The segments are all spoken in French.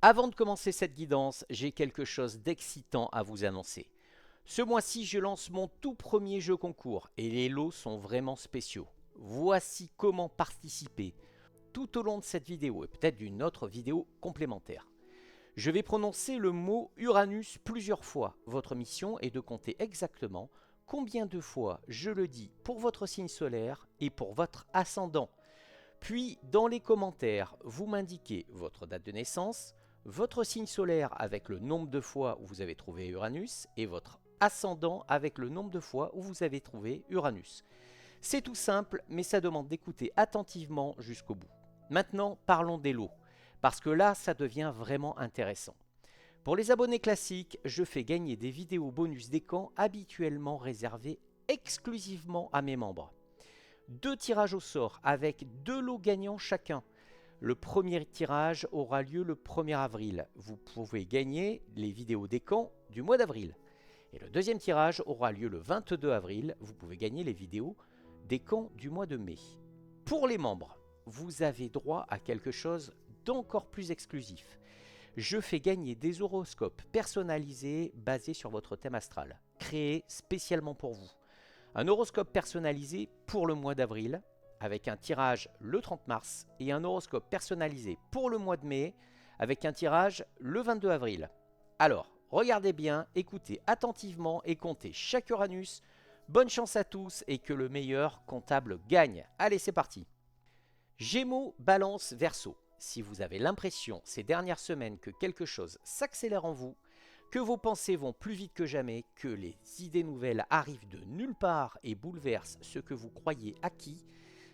Avant de commencer cette guidance, j'ai quelque chose d'excitant à vous annoncer. Ce mois-ci, je lance mon tout premier jeu concours et les lots sont vraiment spéciaux. Voici comment participer tout au long de cette vidéo et peut-être d'une autre vidéo complémentaire. Je vais prononcer le mot Uranus plusieurs fois. Votre mission est de compter exactement combien de fois je le dis pour votre signe solaire et pour votre ascendant. Puis, dans les commentaires, vous m'indiquez votre date de naissance, votre signe solaire avec le nombre de fois où vous avez trouvé Uranus et votre ascendant avec le nombre de fois où vous avez trouvé Uranus. C'est tout simple, mais ça demande d'écouter attentivement jusqu'au bout. Maintenant, parlons des lots, parce que là, ça devient vraiment intéressant. Pour les abonnés classiques, je fais gagner des vidéos bonus des camps habituellement réservées exclusivement à mes membres. 2 tirages au sort avec 2 lots gagnants chacun. Le premier tirage aura lieu le 1er avril. Vous pouvez gagner les vidéos des camps du mois d'avril. Et le deuxième tirage aura lieu le 22 avril. Vous pouvez gagner les vidéos des camps du mois de mai. Pour les membres, vous avez droit à quelque chose d'encore plus exclusif. Je fais gagner des horoscopes personnalisés basés sur votre thème astral, créés spécialement pour vous. Un horoscope personnalisé pour le mois d'avril, avec un tirage le 30 mars, et un horoscope personnalisé pour le mois de mai, avec un tirage le 22 avril. Alors, regardez bien, écoutez attentivement et comptez chaque Uranus. Bonne chance à tous et que le meilleur comptable gagne. Allez, c'est parti. Gémeaux, Balance, Verseau. Si vous avez l'impression ces dernières semaines que quelque chose s'accélère en vous, que vos pensées vont plus vite que jamais, que les idées nouvelles arrivent de nulle part et bouleversent ce que vous croyez acquis,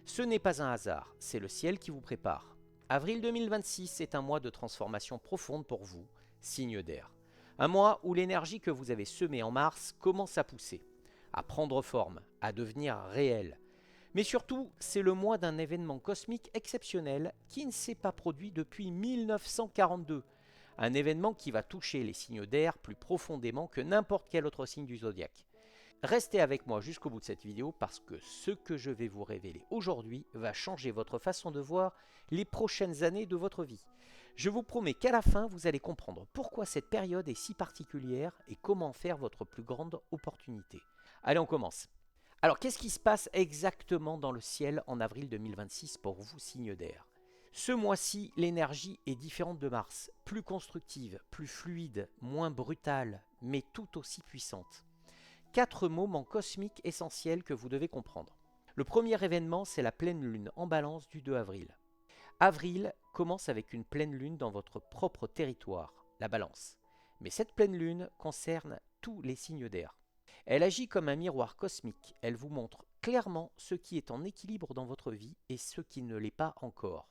ce n'est pas un hasard, c'est le ciel qui vous prépare. Avril 2026 est un mois de transformation profonde pour vous, signe d'air. Un mois où l'énergie que vous avez semée en mars commence à pousser, à prendre forme, à devenir réelle. Mais surtout, c'est le mois d'un événement cosmique exceptionnel qui ne s'est pas produit depuis 1942. Un événement qui va toucher les signes d'air plus profondément que n'importe quel autre signe du zodiaque. Restez avec moi jusqu'au bout de cette vidéo parce que ce que je vais vous révéler aujourd'hui va changer votre façon de voir les prochaines années de votre vie. Je vous promets qu'à la fin, vous allez comprendre pourquoi cette période est si particulière et comment en faire votre plus grande opportunité. Allez, on commence. Alors, qu'est-ce qui se passe exactement dans le ciel en avril 2026 pour vous, signe d'air? Ce mois-ci, l'énergie est différente de Mars, plus constructive, plus fluide, moins brutale, mais tout aussi puissante. 4 moments cosmiques essentiels que vous devez comprendre. Le premier événement, c'est la pleine lune en balance du 2 avril. Avril commence avec une pleine lune dans votre propre territoire, la balance. Mais cette pleine lune concerne tous les signes d'air. Elle agit comme un miroir cosmique, elle vous montre clairement ce qui est en équilibre dans votre vie et ce qui ne l'est pas encore.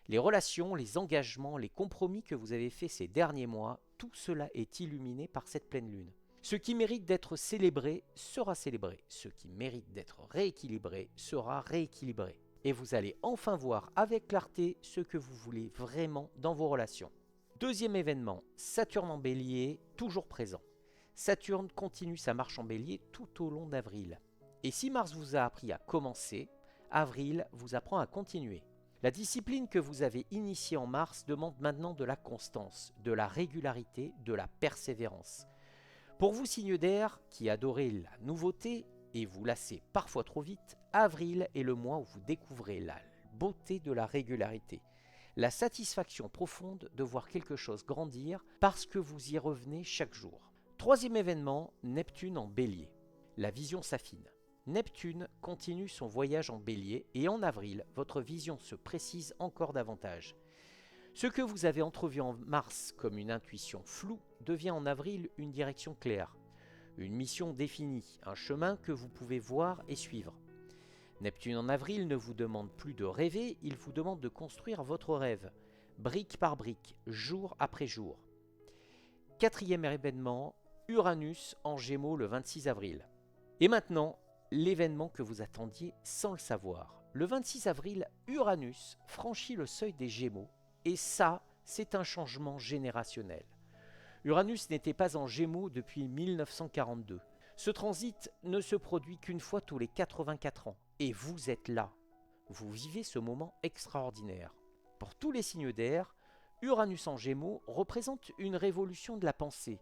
Les relations, les engagements, les compromis que vous avez faits ces derniers mois, tout cela est illuminé par cette pleine lune. Ce qui mérite d'être célébré sera célébré, ce qui mérite d'être rééquilibré sera rééquilibré. Et vous allez enfin voir avec clarté ce que vous voulez vraiment dans vos relations. Deuxième événement, Saturne en bélier, toujours présent. Saturne continue sa marche en bélier tout au long d'avril. Et si Mars vous a appris à commencer, avril vous apprend à continuer. La discipline que vous avez initiée en mars demande maintenant de la constance, de la régularité, de la persévérance. Pour vous, signe d'air, qui adorez la nouveauté et vous lassez parfois trop vite, avril est le mois où vous découvrez la beauté de la régularité. La satisfaction profonde de voir quelque chose grandir parce que vous y revenez chaque jour. Troisième événement, Neptune en bélier. La vision s'affine. Neptune continue son voyage en bélier et en avril, votre vision se précise encore davantage. Ce que vous avez entrevu en mars comme une intuition floue devient en avril une direction claire, une mission définie, un chemin que vous pouvez voir et suivre. Neptune en avril ne vous demande plus de rêver, il vous demande de construire votre rêve, brique par brique, jour après jour. Quatrième événement, Uranus en Gémeaux le 26 avril. Et maintenant, l'événement que vous attendiez sans le savoir. Le 26 avril, Uranus franchit le seuil des Gémeaux. Et ça, c'est un changement générationnel. Uranus n'était pas en Gémeaux depuis 1942. Ce transit ne se produit qu'une fois tous les 84 ans. Et vous êtes là. Vous vivez ce moment extraordinaire. Pour tous les signes d'air, Uranus en Gémeaux représente une révolution de la pensée,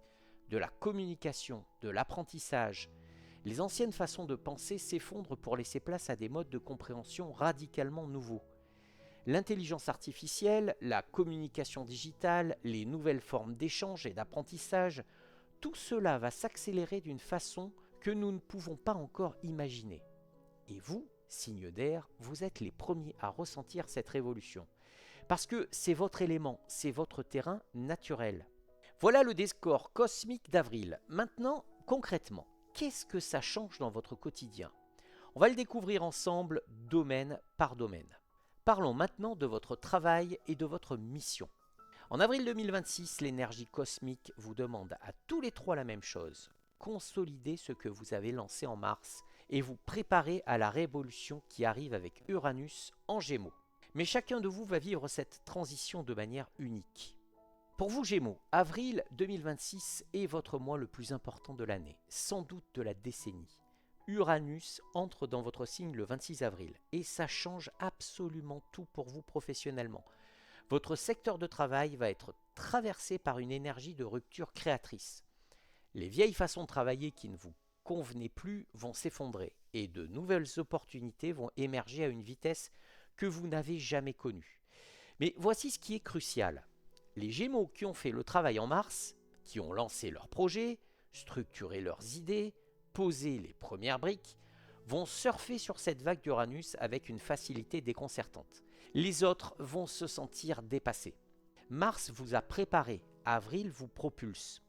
de la communication, de l'apprentissage. Les anciennes façons de penser s'effondrent pour laisser place à des modes de compréhension radicalement nouveaux. L'intelligence artificielle, la communication digitale, les nouvelles formes d'échange et d'apprentissage, tout cela va s'accélérer d'une façon que nous ne pouvons pas encore imaginer. Et vous, signe d'air, vous êtes les premiers à ressentir cette révolution. Parce que c'est votre élément, c'est votre terrain naturel. Voilà le décor cosmique d'avril. Maintenant, concrètement, qu'est-ce que ça change dans votre quotidien? On va le découvrir ensemble, domaine par domaine. Parlons maintenant de votre travail et de votre mission. En avril 2026, l'énergie cosmique vous demande à tous les trois la même chose. Consolider ce que vous avez lancé en mars et vous préparer à la révolution qui arrive avec Uranus en Gémeaux. Mais chacun de vous va vivre cette transition de manière unique. Pour vous Gémeaux, avril 2026 est votre mois le plus important de l'année, sans doute de la décennie. Uranus entre dans votre signe le 26 avril et ça change absolument tout pour vous professionnellement. Votre secteur de travail va être traversé par une énergie de rupture créatrice. Les vieilles façons de travailler qui ne vous convenaient plus vont s'effondrer et de nouvelles opportunités vont émerger à une vitesse que vous n'avez jamais connue. Mais voici ce qui est crucial. Les Gémeaux qui ont fait le travail en mars, qui ont lancé leurs projets, structuré leurs idées, posé les premières briques, vont surfer sur cette vague d'Uranus avec une facilité déconcertante. Les autres vont se sentir dépassés. Mars vous a préparé, avril vous propulse.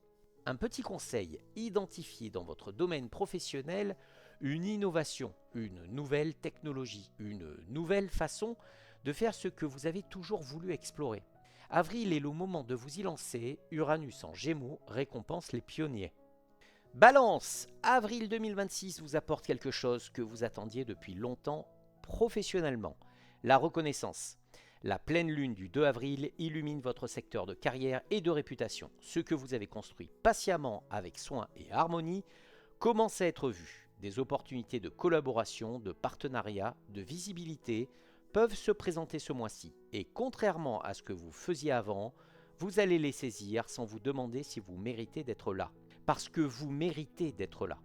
Un petit conseil, identifiez dans votre domaine professionnel une innovation, une nouvelle technologie, une nouvelle façon de faire ce que vous avez toujours voulu explorer. Avril est le moment de vous y lancer, Uranus en Gémeaux récompense les pionniers. Balance, avril 2026 vous apporte quelque chose que vous attendiez depuis longtemps professionnellement, la reconnaissance. La pleine lune du 2 avril illumine votre secteur de carrière et de réputation. Ce que vous avez construit patiemment avec soin et harmonie commence à être vu. Des opportunités de collaboration, de partenariat, de visibilité peuvent se présenter ce mois-ci. Et contrairement à ce que vous faisiez avant, vous allez les saisir sans vous demander si vous méritez d'être là. Parce que vous méritez d'être là.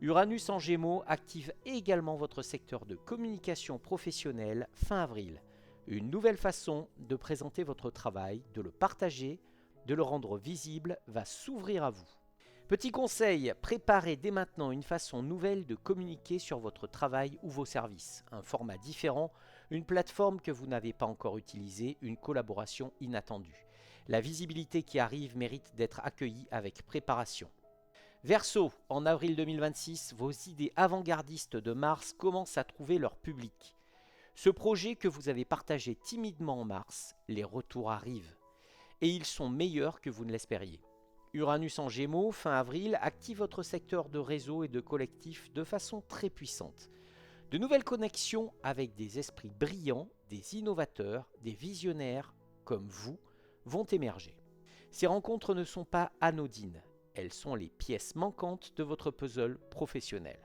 Uranus en Gémeaux active également votre secteur de communication professionnelle fin avril. Une nouvelle façon de présenter votre travail, de le partager, de le rendre visible va s'ouvrir à vous. Petit conseil, préparez dès maintenant une façon nouvelle de communiquer sur votre travail ou vos services. Un format différent, une plateforme que vous n'avez pas encore utilisée, une collaboration inattendue. La visibilité qui arrive mérite d'être accueillie avec préparation. Verseau, en avril 2026, vos idées avant-gardistes de Mars commencent à trouver leur public. Ce projet que vous avez partagé timidement en mars, les retours arrivent. Et ils sont meilleurs que vous ne l'espériez. Uranus en Gémeaux, fin avril, active votre secteur de réseau et de collectif de façon très puissante. De nouvelles connexions avec des esprits brillants, des innovateurs, des visionnaires comme vous vont émerger. Ces rencontres ne sont pas anodines. Elles sont les pièces manquantes de votre puzzle professionnel.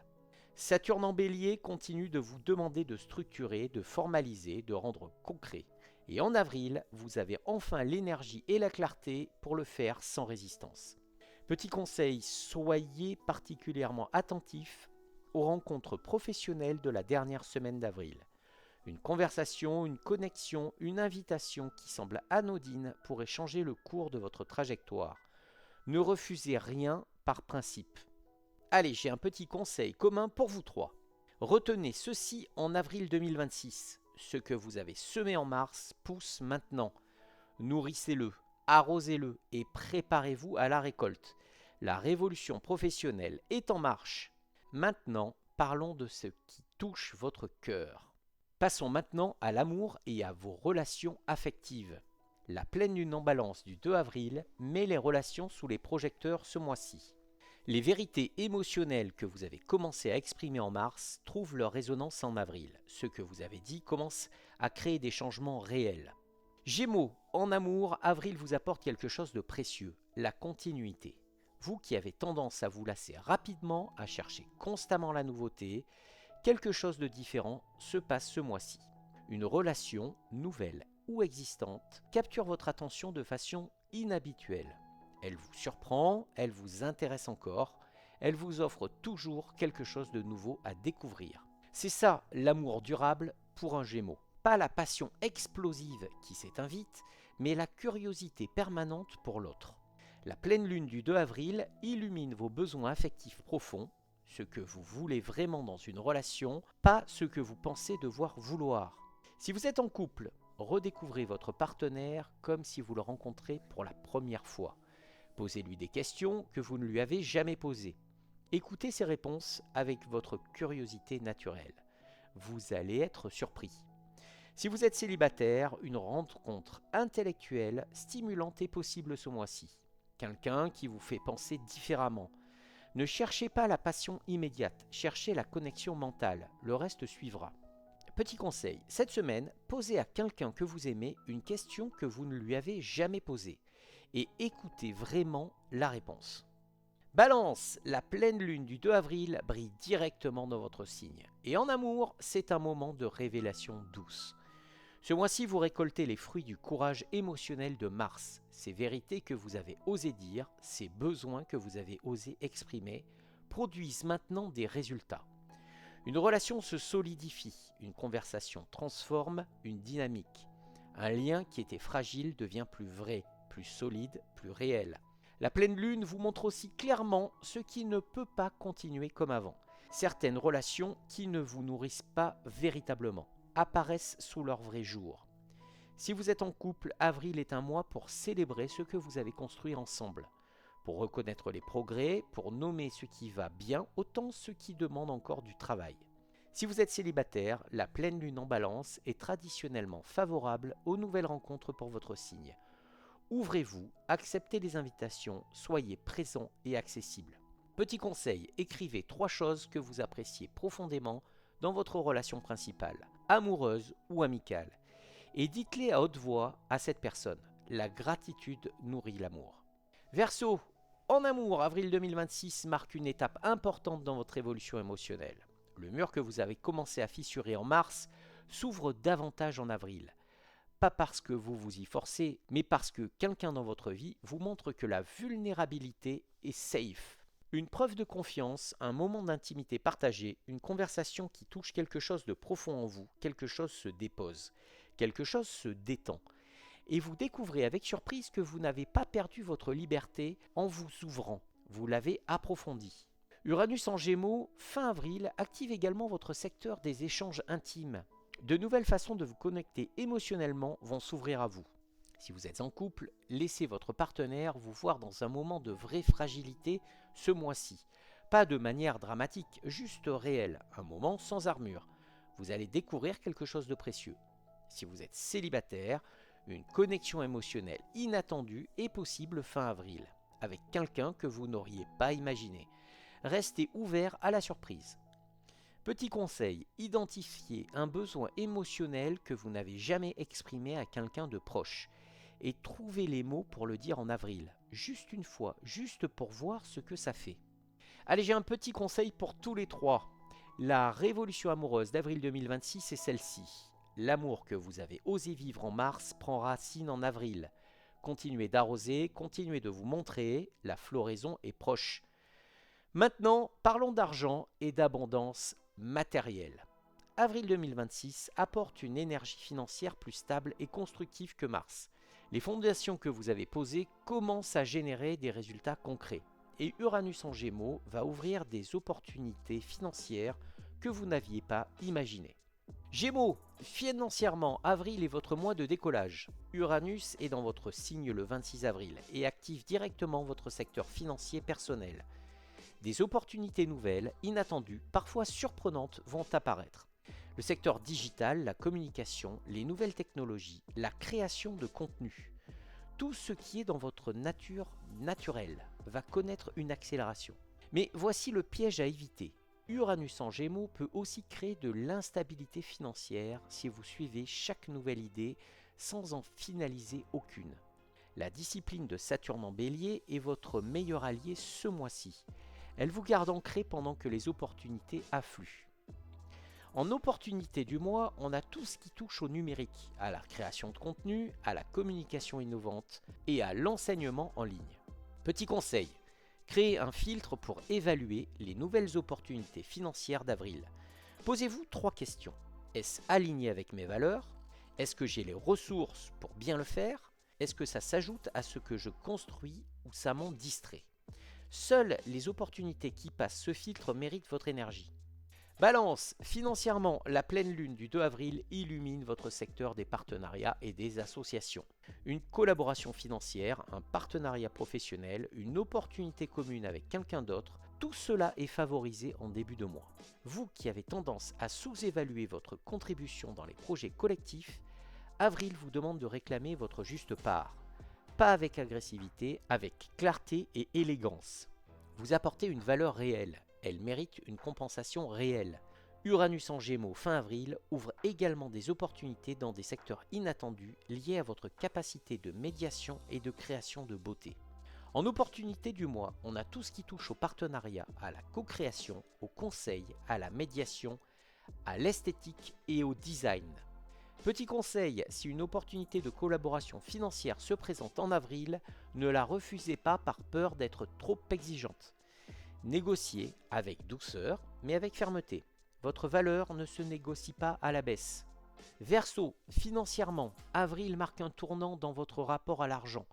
Saturne en Bélier continue de vous demander de structurer, de formaliser, de rendre concret. Et en avril, vous avez enfin l'énergie et la clarté pour le faire sans résistance. Petit conseil, soyez particulièrement attentifs aux rencontres professionnelles de la dernière semaine d'avril. Une conversation, une connexion, une invitation qui semble anodine pourrait changer le cours de votre trajectoire. Ne refusez rien par principe. Allez, j'ai un petit conseil commun pour vous trois. Retenez ceci en avril 2026. Ce que vous avez semé en mars pousse maintenant. Nourrissez-le, arrosez-le et préparez-vous à la récolte. La révolution professionnelle est en marche. Maintenant, parlons de ce qui touche votre cœur. Passons maintenant à l'amour et à vos relations affectives. La pleine lune en balance du 2 avril met les relations sous les projecteurs ce mois-ci. Les vérités émotionnelles que vous avez commencé à exprimer en mars trouvent leur résonance en avril. Ce que vous avez dit commence à créer des changements réels. Gémeaux, en amour, avril vous apporte quelque chose de précieux, la continuité. Vous qui avez tendance à vous lasser rapidement, à chercher constamment la nouveauté, quelque chose de différent se passe ce mois-ci. Une relation nouvelle ou existante capture votre attention de façon inhabituelle. Elle vous surprend, elle vous intéresse encore, elle vous offre toujours quelque chose de nouveau à découvrir. C'est ça l'amour durable pour un Gémeaux. Pas la passion explosive qui s'éteint vite, mais la curiosité permanente pour l'autre. La pleine lune du 2 avril illumine vos besoins affectifs profonds, ce que vous voulez vraiment dans une relation, pas ce que vous pensez devoir vouloir. Si vous êtes en couple, redécouvrez votre partenaire comme si vous le rencontrez pour la première fois. Posez-lui des questions que vous ne lui avez jamais posées. Écoutez ses réponses avec votre curiosité naturelle. Vous allez être surpris. Si vous êtes célibataire, une rencontre intellectuelle stimulante est possible ce mois-ci. Quelqu'un qui vous fait penser différemment. Ne cherchez pas la passion immédiate, cherchez la connexion mentale, le reste suivra. Petit conseil, cette semaine, posez à quelqu'un que vous aimez une question que vous ne lui avez jamais posée et écoutez vraiment la réponse. Balance, la pleine lune du 2 avril brille directement dans votre signe. Et en amour, c'est un moment de révélation douce. Ce mois-ci, vous récoltez les fruits du courage émotionnel de Mars. Ces vérités que vous avez osé dire, ces besoins que vous avez osé exprimer, produisent maintenant des résultats. Une relation se solidifie, une conversation transforme une dynamique. Un lien qui était fragile devient plus vrai, plus solide, plus réel. La pleine lune vous montre aussi clairement ce qui ne peut pas continuer comme avant. Certaines relations qui ne vous nourrissent pas véritablement apparaissent sous leur vrai jour. Si vous êtes en couple, avril est un mois pour célébrer ce que vous avez construit ensemble, pour reconnaître les progrès, pour nommer ce qui va bien, autant ce qui demande encore du travail. Si vous êtes célibataire, la pleine lune en balance est traditionnellement favorable aux nouvelles rencontres pour votre signe. Ouvrez-vous, acceptez les invitations, soyez présent et accessible. Petit conseil, écrivez 3 choses que vous appréciez profondément dans votre relation principale, amoureuse ou amicale, et dites-les à haute voix à cette personne. La gratitude nourrit l'amour. Verseau, en amour, avril 2026 marque une étape importante dans votre évolution émotionnelle. Le mur que vous avez commencé à fissurer en mars s'ouvre davantage en avril. Pas parce que vous vous y forcez, mais parce que quelqu'un dans votre vie vous montre que la vulnérabilité est safe. Une preuve de confiance, un moment d'intimité partagé, une conversation qui touche quelque chose de profond en vous, quelque chose se dépose, quelque chose se détend. Et vous découvrez avec surprise que vous n'avez pas perdu votre liberté en vous ouvrant, vous l'avez approfondie. Uranus en Gémeaux, fin avril, active également votre secteur des échanges intimes. De nouvelles façons de vous connecter émotionnellement vont s'ouvrir à vous. Si vous êtes en couple, laissez votre partenaire vous voir dans un moment de vraie fragilité ce mois-ci. Pas de manière dramatique, juste réelle, un moment sans armure. Vous allez découvrir quelque chose de précieux. Si vous êtes célibataire, une connexion émotionnelle inattendue est possible fin avril, avec quelqu'un que vous n'auriez pas imaginé. Restez ouvert à la surprise. Petit conseil, identifiez un besoin émotionnel que vous n'avez jamais exprimé à quelqu'un de proche et trouvez les mots pour le dire en avril, juste une fois, juste pour voir ce que ça fait. Allez, j'ai un petit conseil pour tous les 3. La révolution amoureuse d'avril 2026 est celle-ci. L'amour que vous avez osé vivre en mars prend racine en avril. Continuez d'arroser, continuez de vous montrer, la floraison est proche. Maintenant, parlons d'argent et d'abondance matérielle. Avril 2026 apporte une énergie financière plus stable et constructive que Mars. Les fondations que vous avez posées commencent à générer des résultats concrets. Et Uranus en Gémeaux va ouvrir des opportunités financières que vous n'aviez pas imaginées. Gémeaux, financièrement, avril est votre mois de décollage. Uranus est dans votre signe le 26 avril et active directement votre secteur financier personnel. Des opportunités nouvelles, inattendues, parfois surprenantes vont apparaître. Le secteur digital, la communication, les nouvelles technologies, la création de contenu, tout ce qui est dans votre nature naturelle va connaître une accélération. Mais voici le piège à éviter. Uranus en Gémeaux peut aussi créer de l'instabilité financière si vous suivez chaque nouvelle idée sans en finaliser aucune. La discipline de Saturne en Bélier est votre meilleur allié ce mois-ci. Elle vous garde ancré pendant que les opportunités affluent. En opportunité du mois, on a tout ce qui touche au numérique, à la création de contenu, à la communication innovante et à l'enseignement en ligne. Petit conseil, créez un filtre pour évaluer les nouvelles opportunités financières d'avril. Posez-vous 3 questions. Est-ce aligné avec mes valeurs? Est-ce que j'ai les ressources pour bien le faire? Est-ce que ça s'ajoute à ce que je construis ou ça m'en distrait? Seules les opportunités qui passent ce filtre méritent votre énergie. Balance, financièrement, la pleine lune du 2 avril illumine votre secteur des partenariats et des associations. Une collaboration financière, un partenariat professionnel, une opportunité commune avec quelqu'un d'autre, tout cela est favorisé en début de mois. Vous qui avez tendance à sous-évaluer votre contribution dans les projets collectifs, avril vous demande de réclamer votre juste part. Pas avec agressivité, avec clarté et élégance. Vous apportez une valeur réelle. Elle mérite une compensation réelle. Uranus en Gémeaux fin avril ouvre également des opportunités dans des secteurs inattendus liés à votre capacité de médiation et de création de beauté. En opportunité du mois, on a tout ce qui touche au partenariat, à la co-création, au conseil, à la médiation, à l'esthétique et au design. Petit conseil, si une opportunité de collaboration financière se présente en avril, ne la refusez pas par peur d'être trop exigeante. Négociez avec douceur, mais avec fermeté. Votre valeur ne se négocie pas à la baisse. Verseau, financièrement, avril marque un tournant dans votre rapport à l'argent.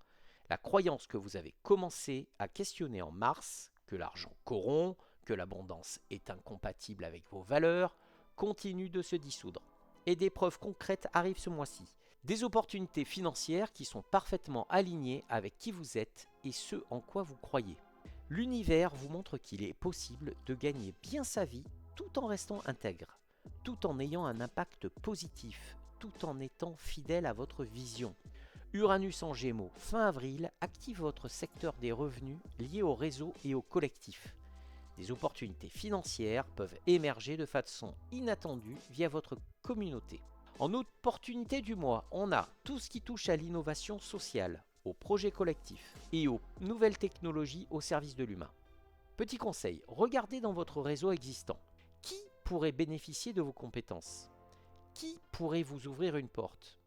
La croyance que vous avez commencé à questionner en mars, que l'argent corrompt, que l'abondance est incompatible avec vos valeurs, continue de se dissoudre. Et des preuves concrètes arrivent ce mois-ci. Des opportunités financières qui sont parfaitement alignées avec qui vous êtes et ce en quoi vous croyez. L'univers vous montre qu'il est possible de gagner bien sa vie tout en restant intègre, tout en ayant un impact positif, tout en étant fidèle à votre vision. Uranus en Gémeaux fin avril active votre secteur des revenus liés au réseau et au collectif. Des opportunités financières peuvent émerger de façon inattendue via votre communauté. En opportunité du mois, on a tout ce qui touche à l'innovation sociale, aux projets collectifs et aux nouvelles technologies au service de l'humain. Petit conseil, regardez dans votre réseau existant. Qui pourrait bénéficier de vos compétences? Qui pourrait vous ouvrir une porte?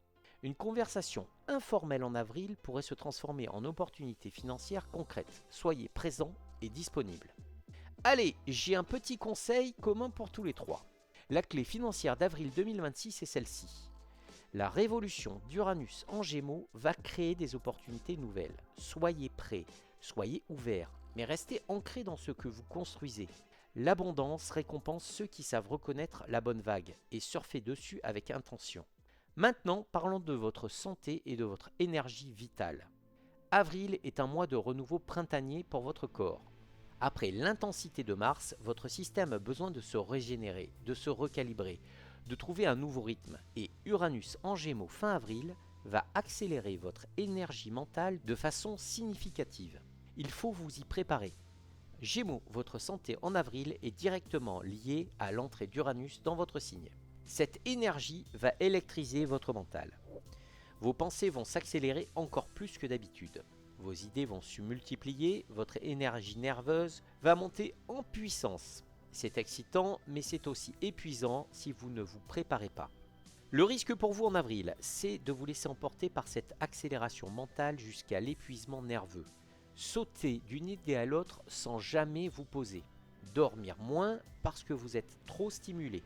Une conversation informelle en avril pourrait se transformer en opportunité financière concrète. Soyez présent et disponible. Allez, j'ai un petit conseil commun pour tous les trois. La clé financière d'avril 2026 est celle-ci. La révolution d'Uranus en Gémeaux va créer des opportunités nouvelles. Soyez prêts, soyez ouverts, mais restez ancrés dans ce que vous construisez. L'abondance récompense ceux qui savent reconnaître la bonne vague et surfer dessus avec intention. Maintenant, parlons de votre santé et de votre énergie vitale. Avril est un mois de renouveau printanier pour votre corps. Après l'intensité de Mars, votre système a besoin de se régénérer, de se recalibrer, de trouver un nouveau rythme. Et Uranus en Gémeaux fin avril va accélérer votre énergie mentale de façon significative. Il faut vous y préparer. Gémeaux, votre santé en avril est directement liée à l'entrée d'Uranus dans votre signe. Cette énergie va électriser votre mental. Vos pensées vont s'accélérer encore plus que d'habitude. Vos idées vont se multiplier, votre énergie nerveuse va monter en puissance. C'est excitant, mais c'est aussi épuisant si vous ne vous préparez pas. Le risque pour vous en avril, c'est de vous laisser emporter par cette accélération mentale jusqu'à l'épuisement nerveux. Sauter d'une idée à l'autre sans jamais vous poser. Dormir moins parce que vous êtes trop stimulé.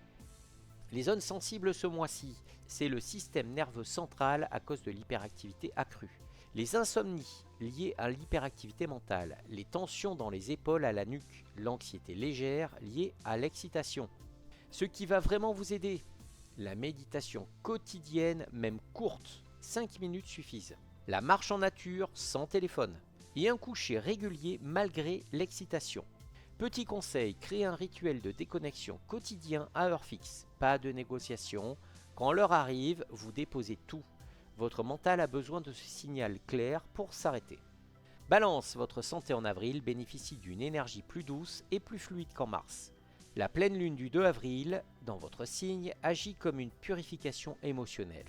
Les zones sensibles ce mois-ci, c'est le système nerveux central à cause de l'hyperactivité accrue. Les insomnies liées à l'hyperactivité mentale, les tensions dans les épaules à la nuque, l'anxiété légère liée à l'excitation. Ce qui va vraiment vous aider, la méditation quotidienne, même courte, 5 minutes suffisent. La marche en nature sans téléphone. Et un coucher régulier malgré l'excitation. Petit conseil, créez un rituel de déconnexion quotidien à heure fixe. Pas de négociation. Quand l'heure arrive, vous déposez tout. Votre mental a besoin de ce signal clair pour s'arrêter. Balance, votre santé en avril bénéficie d'une énergie plus douce et plus fluide qu'en mars. La pleine lune du 2 avril, dans votre signe, agit comme une purification émotionnelle.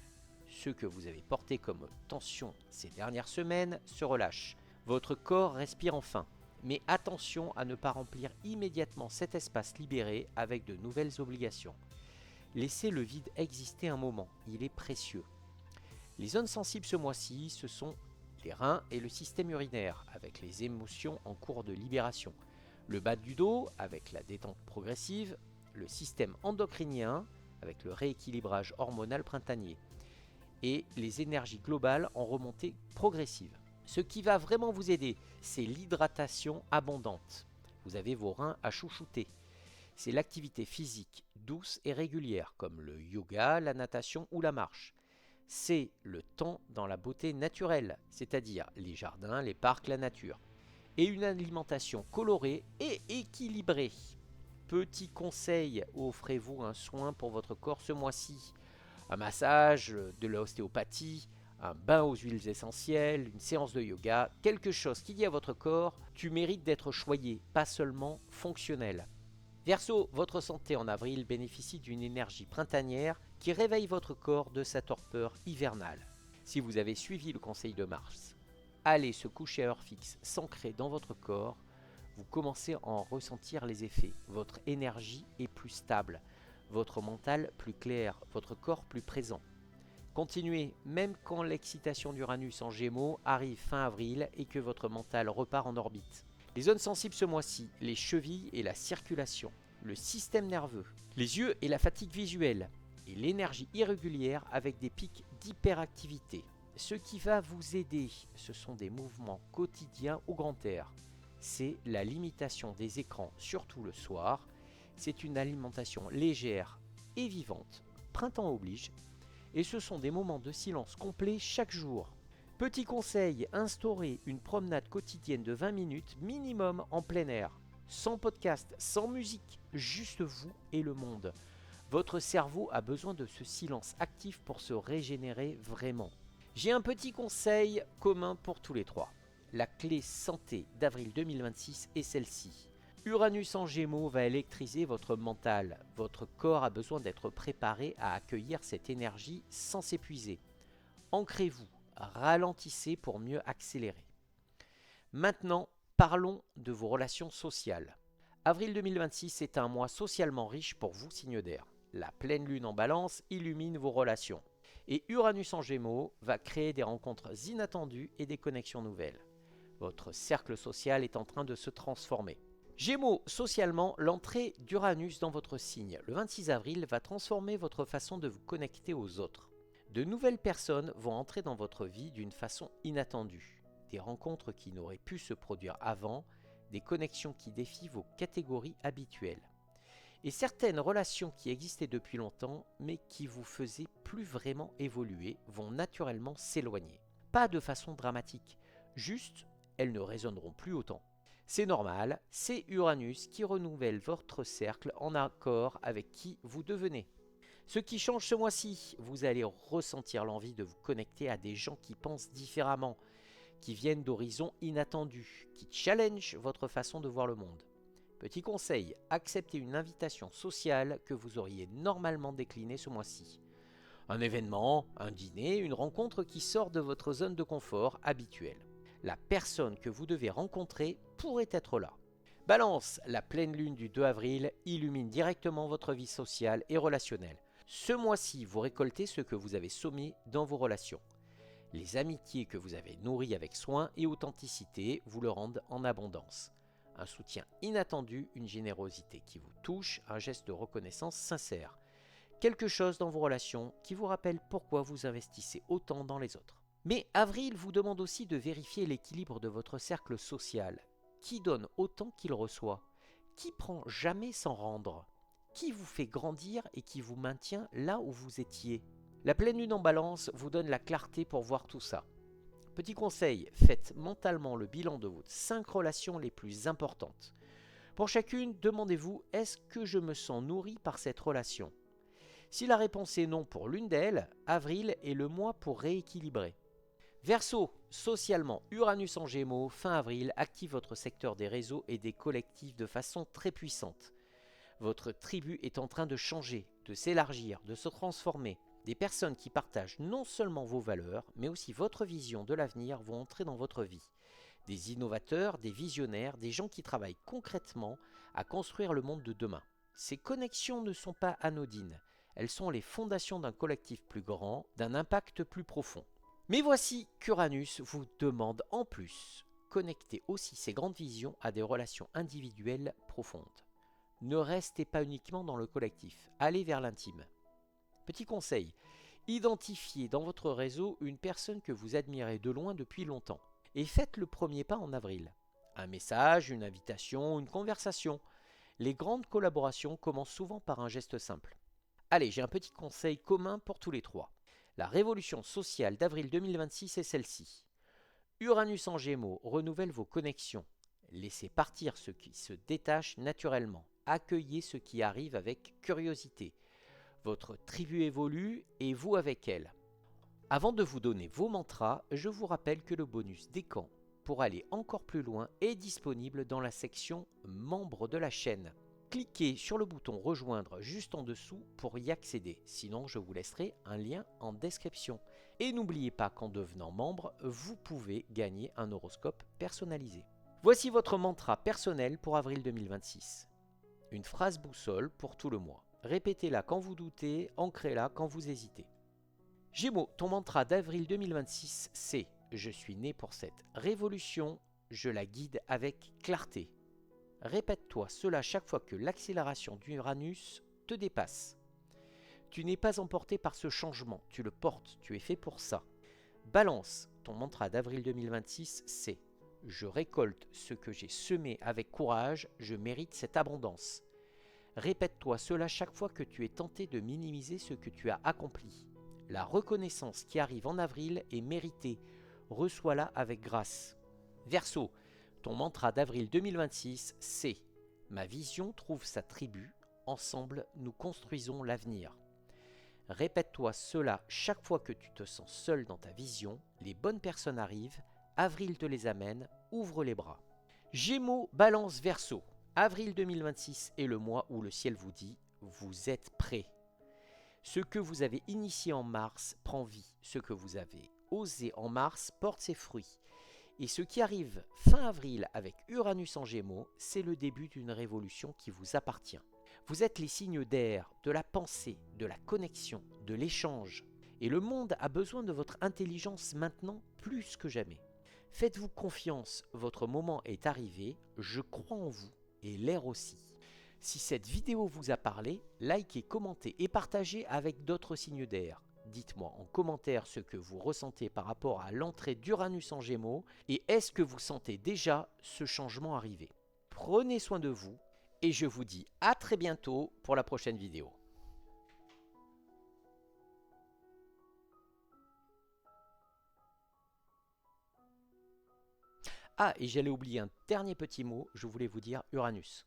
Ce que vous avez porté comme tension ces dernières semaines se relâche. Votre corps respire enfin. Mais attention à ne pas remplir immédiatement cet espace libéré avec de nouvelles obligations. Laissez le vide exister un moment, il est précieux. Les zones sensibles ce mois-ci, ce sont les reins et le système urinaire, avec les émotions en cours de libération. Le bas du dos, avec la détente progressive. Le système endocrinien, avec le rééquilibrage hormonal printanier. Et les énergies globales en remontée progressive. Ce qui va vraiment vous aider, c'est l'hydratation abondante. Vous avez vos reins à chouchouter. C'est l'activité physique douce et régulière, comme le yoga, la natation ou la marche. C'est le temps dans la beauté naturelle, c'est-à-dire les jardins, les parcs, la nature. Et une alimentation colorée et équilibrée. Petit conseil, offrez-vous un soin pour votre corps ce mois-ci. Un massage, de l'ostéopathie, un bain aux huiles essentielles, une séance de yoga, quelque chose qui dit à votre corps, tu mérites d'être choyé, pas seulement fonctionnel. Verseau, votre santé en avril bénéficie d'une énergie printanière qui réveille votre corps de sa torpeur hivernale. Si vous avez suivi le conseil de Mars, allez se coucher à heure fixe, s'ancrer dans votre corps, vous commencez à en ressentir les effets. Votre énergie est plus stable, votre mental plus clair, votre corps plus présent. Continuez, même quand l'excitation d'Uranus en Gémeaux arrive fin avril et que votre mental repart en orbite. Les zones sensibles ce mois-ci, les chevilles et la circulation, le système nerveux, les yeux et la fatigue visuelle, et l'énergie irrégulière avec des pics d'hyperactivité. Ce qui va vous aider, ce sont des mouvements quotidiens au grand air. C'est la limitation des écrans, surtout le soir. C'est une alimentation légère et vivante, printemps oblige. Et ce sont des moments de silence complet chaque jour. Petit conseil, instaurez une promenade quotidienne de 20 minutes minimum en plein air. Sans podcast, sans musique, juste vous et le monde. Votre cerveau a besoin de ce silence actif pour se régénérer vraiment. J'ai un petit conseil commun pour tous les trois. La clé santé d'avril 2026 est celle-ci. Uranus en Gémeaux va électriser votre mental. Votre corps a besoin d'être préparé à accueillir cette énergie sans s'épuiser. Ancrez-vous, ralentissez pour mieux accélérer. Maintenant, parlons de vos relations sociales. Avril 2026 est un mois socialement riche pour vous, signe d'air. La pleine lune en balance illumine vos relations. Et Uranus en Gémeaux va créer des rencontres inattendues et des connexions nouvelles. Votre cercle social est en train de se transformer. Gémeaux, socialement, l'entrée d'Uranus dans votre signe, le 26 avril, va transformer votre façon de vous connecter aux autres. De nouvelles personnes vont entrer dans votre vie d'une façon inattendue. Des rencontres qui n'auraient pu se produire avant, des connexions qui défient vos catégories habituelles. Et certaines relations qui existaient depuis longtemps, mais qui vous faisaient plus vraiment évoluer, vont naturellement s'éloigner. Pas de façon dramatique, juste elles ne résonneront plus autant. C'est normal, c'est Uranus qui renouvelle votre cercle en accord avec qui vous devenez. Ce qui change ce mois-ci, vous allez ressentir l'envie de vous connecter à des gens qui pensent différemment, qui viennent d'horizons inattendus, qui challengent votre façon de voir le monde. Petit conseil, acceptez une invitation sociale que vous auriez normalement déclinée ce mois-ci. Un événement, un dîner, une rencontre qui sort de votre zone de confort habituelle. La personne que vous devez rencontrer pourrait être là. Balance, la pleine lune du 2 avril illumine directement votre vie sociale et relationnelle. Ce mois-ci, vous récoltez ce que vous avez semé dans vos relations. Les amitiés que vous avez nourries avec soin et authenticité vous le rendent en abondance. Un soutien inattendu, une générosité qui vous touche, un geste de reconnaissance sincère. Quelque chose dans vos relations qui vous rappelle pourquoi vous investissez autant dans les autres. Mais avril vous demande aussi de vérifier l'équilibre de votre cercle social. Qui donne autant qu'il reçoit? Qui prend jamais sans rendre? Qui vous fait grandir et qui vous maintient là où vous étiez? La pleine lune en balance vous donne la clarté pour voir tout ça. Petit conseil, faites mentalement le bilan de vos 5 relations les plus importantes. Pour chacune, demandez-vous, est-ce que je me sens nourri par cette relation? Si la réponse est non pour l'une d'elles, avril est le mois pour rééquilibrer. Verseau, socialement, Uranus en Gémeaux, fin avril, active votre secteur des réseaux et des collectifs de façon très puissante. Votre tribu est en train de changer, de s'élargir, de se transformer. Des personnes qui partagent non seulement vos valeurs, mais aussi votre vision de l'avenir vont entrer dans votre vie. Des innovateurs, des visionnaires, des gens qui travaillent concrètement à construire le monde de demain. Ces connexions ne sont pas anodines. Elles sont les fondations d'un collectif plus grand, d'un impact plus profond. Mais voici qu'Uranus vous demande en plus, connectez aussi ces grandes visions à des relations individuelles profondes. Ne restez pas uniquement dans le collectif, allez vers l'intime. Petit conseil, identifiez dans votre réseau une personne que vous admirez de loin depuis longtemps et faites le premier pas en avril. Un message, une invitation, une conversation. Les grandes collaborations commencent souvent par un geste simple. Allez, j'ai un petit conseil commun pour tous les trois. La révolution sociale d'avril 2026 est celle-ci. Uranus en Gémeaux renouvelle vos connexions. Laissez partir ce qui se détache naturellement. Accueillez ce qui arrive avec curiosité. Votre tribu évolue et vous avec elle. Avant de vous donner vos mantras, je vous rappelle que le bonus décan pour aller encore plus loin est disponible dans la section membres de la chaîne. Cliquez sur le bouton rejoindre juste en dessous pour y accéder, sinon je vous laisserai un lien en description. Et n'oubliez pas qu'en devenant membre, vous pouvez gagner un horoscope personnalisé. Voici votre mantra personnel pour avril 2026. Une phrase boussole pour tout le mois. Répétez-la quand vous doutez, ancrez-la quand vous hésitez. Gémeaux, ton mantra d'avril 2026, c'est « Je suis né pour cette révolution, je la guide avec clarté ». Répète-toi cela chaque fois que l'accélération d'Uranus te dépasse. Tu n'es pas emporté par ce changement, tu le portes, tu es fait pour ça. Balance, ton mantra d'avril 2026, c'est « Je récolte ce que j'ai semé avec courage, je mérite cette abondance ». Répète-toi cela chaque fois que tu es tenté de minimiser ce que tu as accompli. La reconnaissance qui arrive en avril est méritée, reçois-la avec grâce. Verseau, ton mantra d'avril 2026, c'est « Ma vision trouve sa tribu, ensemble nous construisons l'avenir ». Répète-toi cela chaque fois que tu te sens seul dans ta vision, les bonnes personnes arrivent, avril te les amène, ouvre les bras. Gémeaux, Balance, Verseau, avril 2026 est le mois où le ciel vous dit « Vous êtes prêts ». Ce que vous avez initié en mars prend vie, ce que vous avez osé en mars porte ses fruits. Et ce qui arrive fin avril avec Uranus en Gémeaux, c'est le début d'une révolution qui vous appartient. Vous êtes les signes d'air, de la pensée, de la connexion, de l'échange. Et le monde a besoin de votre intelligence maintenant plus que jamais. Faites-vous confiance, votre moment est arrivé, je crois en vous et l'air aussi. Si cette vidéo vous a parlé, likez, commentez et partagez avec d'autres signes d'air. Dites-moi en commentaire ce que vous ressentez par rapport à l'entrée d'Uranus en Gémeaux et est-ce que vous sentez déjà ce changement arriver. Prenez soin de vous et je vous dis à très bientôt pour la prochaine vidéo. Ah, et j'allais oublier un dernier petit mot, je voulais vous dire Uranus.